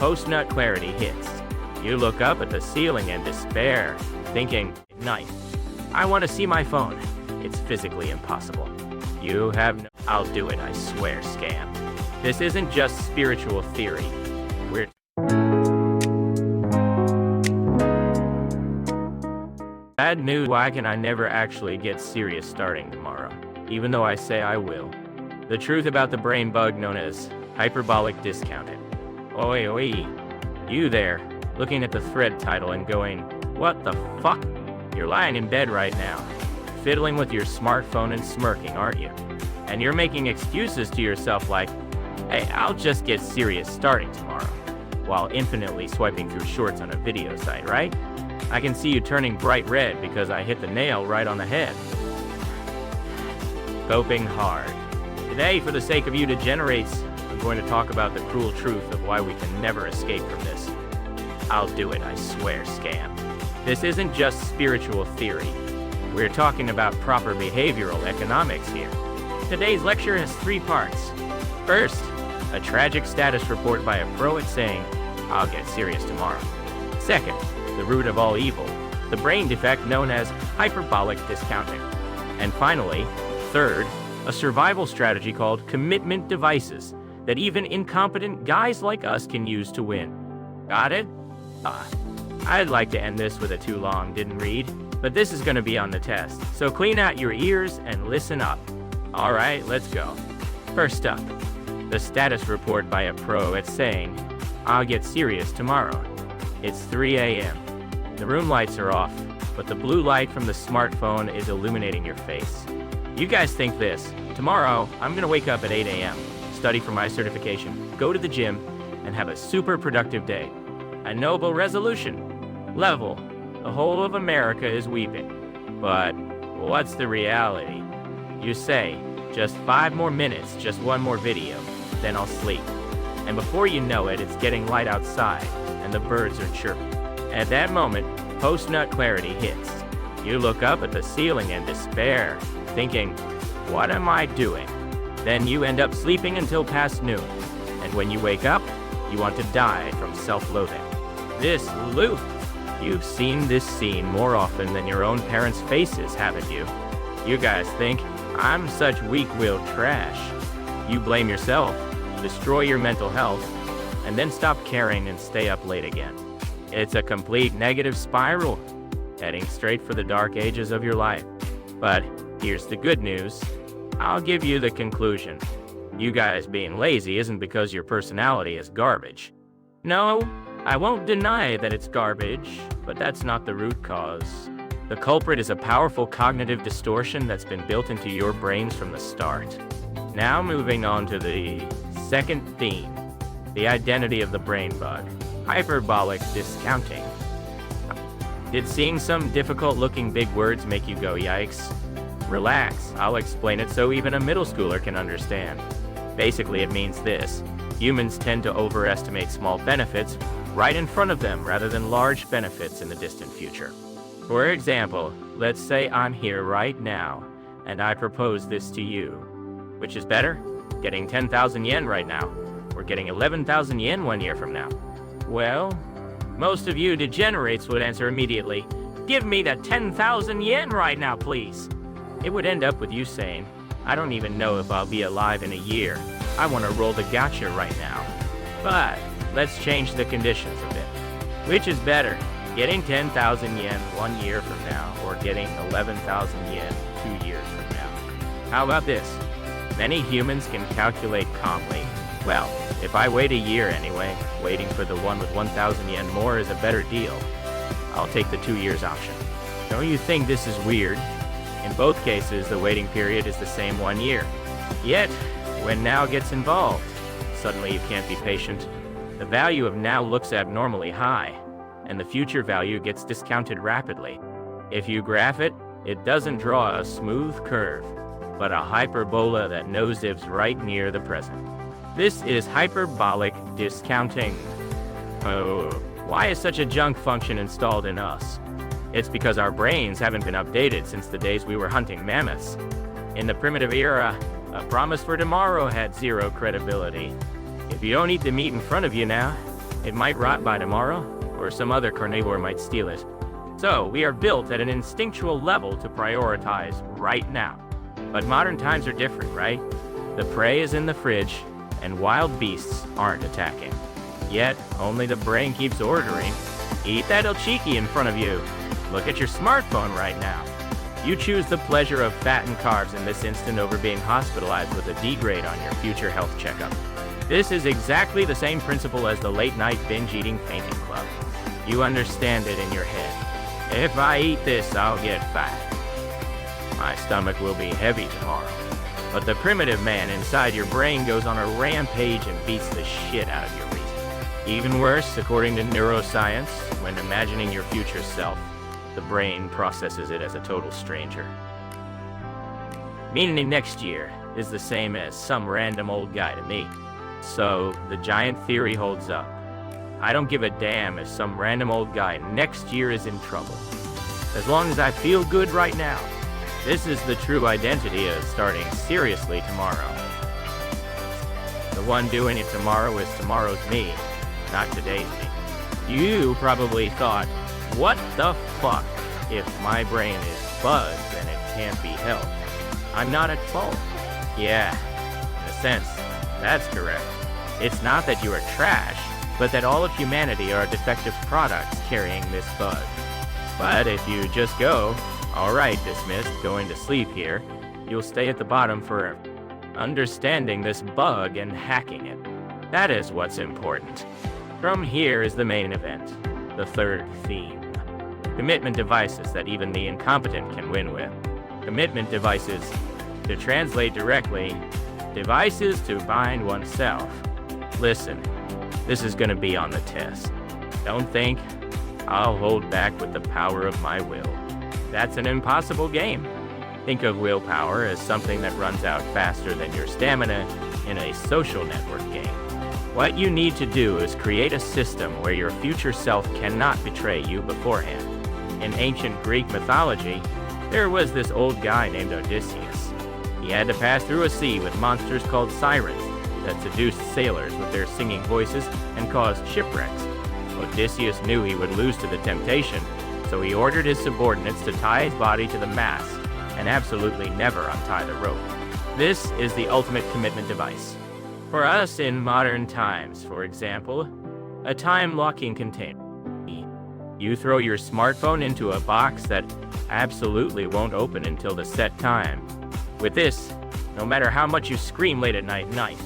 post-nut clarity hits. You look up at the ceiling in despair, thinking, night. I want to see my phone. It's physically impossible. You have no... I'll do it, I swear, scam. This isn't just spiritual theory. We're... Bad news, why can I never actually get serious starting tomorrow, even though I say I will? The truth about the brain bug known as hyperbolic discounting. Oi, oi. You there, looking at the thread title and going, what the fuck? You're lying in bed right now, fiddling with your smartphone and smirking, aren't you? And you're making excuses to yourself like, hey, I'll just get serious starting tomorrow, while infinitely swiping through shorts on a video site, right? I can see you turning bright red because I hit the nail right on the head. Coping hard. Today, for the sake of you degenerates, I'm going to talk about the cruel truth of why we can never escape from this. I'll do it, I swear, scam. This isn't just spiritual theory. We're talking about proper behavioral economics here. Today's lecture has 3 parts. First, a tragic status report by a pro at saying, I'll get serious tomorrow. Second, the root of all evil, the brain defect known as hyperbolic discounting. And finally, third, a survival strategy called commitment devices that even incompetent guys like us can use to win. Got it? I'd like to end this with a too long didn't read, but this is going to be on the test, so clean out your ears and listen up. Alright, let's go. First up, the status report by a pro at saying, I'll get serious tomorrow. It's 3 a.m. The room lights are off, but the blue light from the smartphone is illuminating your face. You guys think this, tomorrow I'm going to wake up at 8 a.m., study for my certification, go to the gym, and have a super productive day. A noble resolution. Level. The whole of America is weeping. But what's the reality? You say, just 5 more minutes, just 1 more video, then I'll sleep. And before you know it, it's getting light outside, and the birds are chirping. At that moment, post-nut clarity hits. You look up at the ceiling in despair, thinking, what am I doing? Then you end up sleeping until past noon. And when you wake up, you want to die from self-loathing. This loop. You've seen this scene more often than your own parents' faces, haven't you? You guys think, I'm such weak-willed trash. You blame yourself, destroy your mental health, and then stop caring and stay up late again. It's a complete negative spiral, heading straight for the dark ages of your life. But here's the good news. I'll give you the conclusion. You guys being lazy isn't because your personality is garbage. No, I won't deny that it's garbage, but that's not the root cause. The culprit is a powerful cognitive distortion that's been built into your brains from the start. Now moving on to the second theme, the identity of the brain bug, hyperbolic discounting. Did seeing some difficult-looking big words make you go yikes? Relax, I'll explain it so even a middle schooler can understand. Basically, it means this. Humans tend to overestimate small benefits right in front of them rather than large benefits in the distant future. For example, let's say I'm here right now, and I propose this to you. Which is better? Getting 10,000 yen right now, or getting 11,000 yen 1 year from now? Well, most of you degenerates would answer immediately, give me the 10,000 yen right now, please. It would end up with you saying, I don't even know if I'll be alive in a year. I want to roll the gacha right now. But let's change the conditions a bit. Which is better, getting 10,000 yen 1 year from now, or getting 11,000 yen 2 years from now? How about this? Many humans can calculate calmly. Well, if I wait a year anyway, waiting for the one with 1,000 yen more is a better deal. I'll take the 2 years option. Don't you think this is weird? In both cases, the waiting period is the same 1 year. Yet, when now gets involved, suddenly you can't be patient. The value of now looks abnormally high, and the future value gets discounted rapidly. If you graph it, it doesn't draw a smooth curve, but a hyperbola that nosedives right near the present. This is hyperbolic discounting. Oh, why is such a junk function installed in us? It's because our brains haven't been updated since the days we were hunting mammoths. In the primitive era, a promise for tomorrow had zero credibility. If you don't eat the meat in front of you now, It might rot by tomorrow, or some other carnivore might steal it. So, we are built at an instinctual level to prioritize right now. But modern times are different, right? The prey is in the fridge, and wild beasts aren't attacking. Yet, only the brain keeps ordering. Eat that El Cheeky in front of you. Look at your smartphone right now. You choose the pleasure of fat and carbs in this instant over being hospitalized with a D grade on your future health checkup. This is exactly the same principle as the late-night binge-eating fainting club. You understand it in your head. If I eat this, I'll get fat. My stomach will be heavy tomorrow. But the primitive man inside your brain goes on a rampage and beats the shit out of your reason. Even worse, according to neuroscience, when imagining your future self, the brain processes it as a total stranger. Meaning next year is the same as some random old guy to me. So, the giant theory holds up. I don't give a damn if some random old guy next year is in trouble. As long as I feel good right now. This is the true identity of starting seriously tomorrow. The one doing it tomorrow is tomorrow's me, not today's me. You probably thought, what the fuck if my brain is buzzed and it can't be helped? I'm not at fault. Yeah, in a sense, that's correct. It's not that you are trash, but that all of humanity are defective products carrying this bug. But if you just go, alright, dismissed, going to sleep here, you'll stay at the bottom forever. Understanding this bug and hacking it. That is what's important. From here is the main event, the third theme. Commitment devices that even the incompetent can win with. Commitment devices, to translate directly, devices to bind oneself. Listen, this is gonna be on the test. Don't think I'll hold back with the power of my will. That's an impossible game. Think of willpower as something that runs out faster than your stamina in a social network game. What you need to do is create a system where your future self cannot betray you beforehand. In ancient Greek mythology, there was this old guy named Odysseus. He had to pass through a sea with monsters called sirens that seduced sailors with their singing voices and caused shipwrecks. Odysseus knew he would lose to the temptation, so he ordered his subordinates to tie his body to the mast and absolutely never untie the rope. This is the ultimate commitment device. For us in modern times, for example, a time-locking container. You throw your smartphone into a box that absolutely won't open until the set time. With this, no matter how much you scream late at night,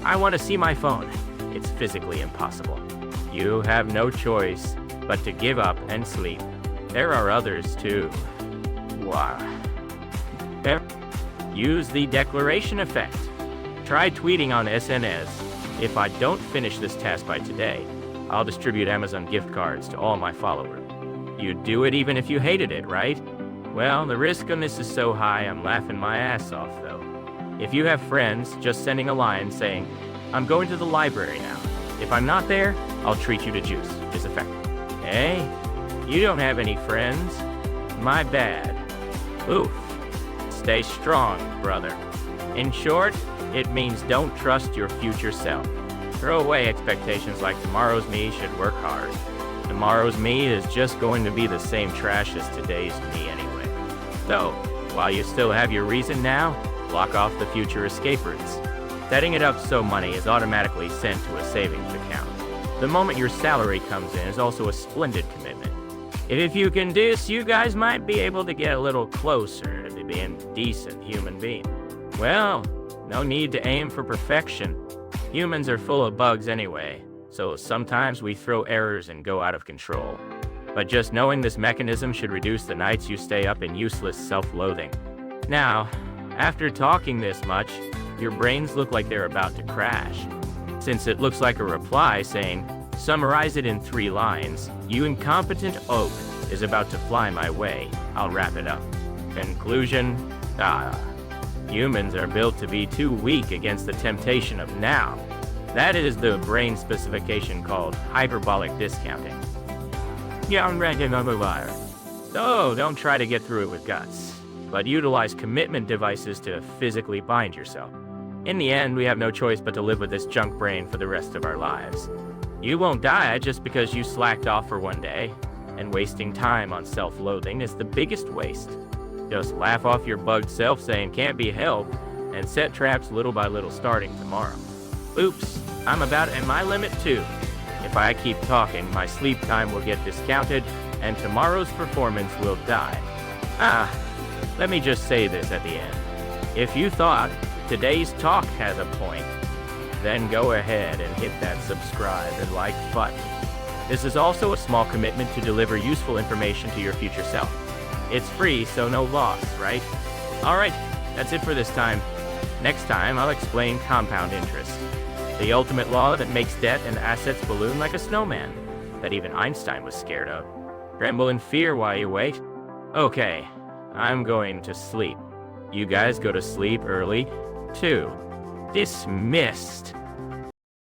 I want to see my phone. It's physically impossible. You have no choice but to give up and sleep. There are others too. Wow. Use the declaration effect. Try tweeting on SNS, if I don't finish this task by today, I'll distribute Amazon gift cards to all my followers. You'd do it even if you hated it, right? Well, the risk on this is so high I'm laughing my ass off though. If you have friends, just sending a line saying, I'm going to the library now. If I'm not there, I'll treat you to juice is effective. Hey, you don't have any friends? My bad. Oof. Stay strong, brother. In short, it means don't trust your future self. Throw away expectations like tomorrow's me should work hard. Tomorrow's me is just going to be the same trash as today's me anyway. So, while you still have your reason now, block off the future escape routes. Setting it up so money is automatically sent to a savings account. The moment your salary comes in is also a splendid commitment. If you can do this, you guys might be able to get a little closer to being decent human beings. Well, no need to aim for perfection. Humans are full of bugs anyway, so sometimes we throw errors and go out of control. But just knowing this mechanism should reduce the nights you stay up in useless self-loathing. Now, after talking this much, your brains look like they're about to crash. Since it looks like a reply saying, summarize it in 3 lines, you incompetent oak is about to fly my way, I'll wrap it up. Conclusion, humans are built to be too weak against the temptation of now. That is the brain specification called hyperbolic discounting. Yeah, I'm ready to move on. So don't try to get through it with guts, but utilize commitment devices to physically bind yourself. In the end, we have no choice but to live with this junk brain for the rest of our lives. You won't die just because you slacked off for one day, and wasting time on self-loathing is the biggest waste. Just laugh off your bugged self saying can't be helped, and set traps little by little starting tomorrow. Oops, I'm about at my limit too. If I keep talking, my sleep time will get discounted, and tomorrow's performance will die. Let me just say this at the end. If you thought today's talk has a point, then go ahead and hit that subscribe and like button. This is also a small commitment to deliver useful information to your future self. It's free, so no loss, right? Alright, that's it for this time. Next time, I'll explain compound interest, the ultimate law that makes debt and assets balloon like a snowman, that even Einstein was scared of. Tremble in fear while you wait. Okay, I'm going to sleep. You guys go to sleep early, too. Dismissed.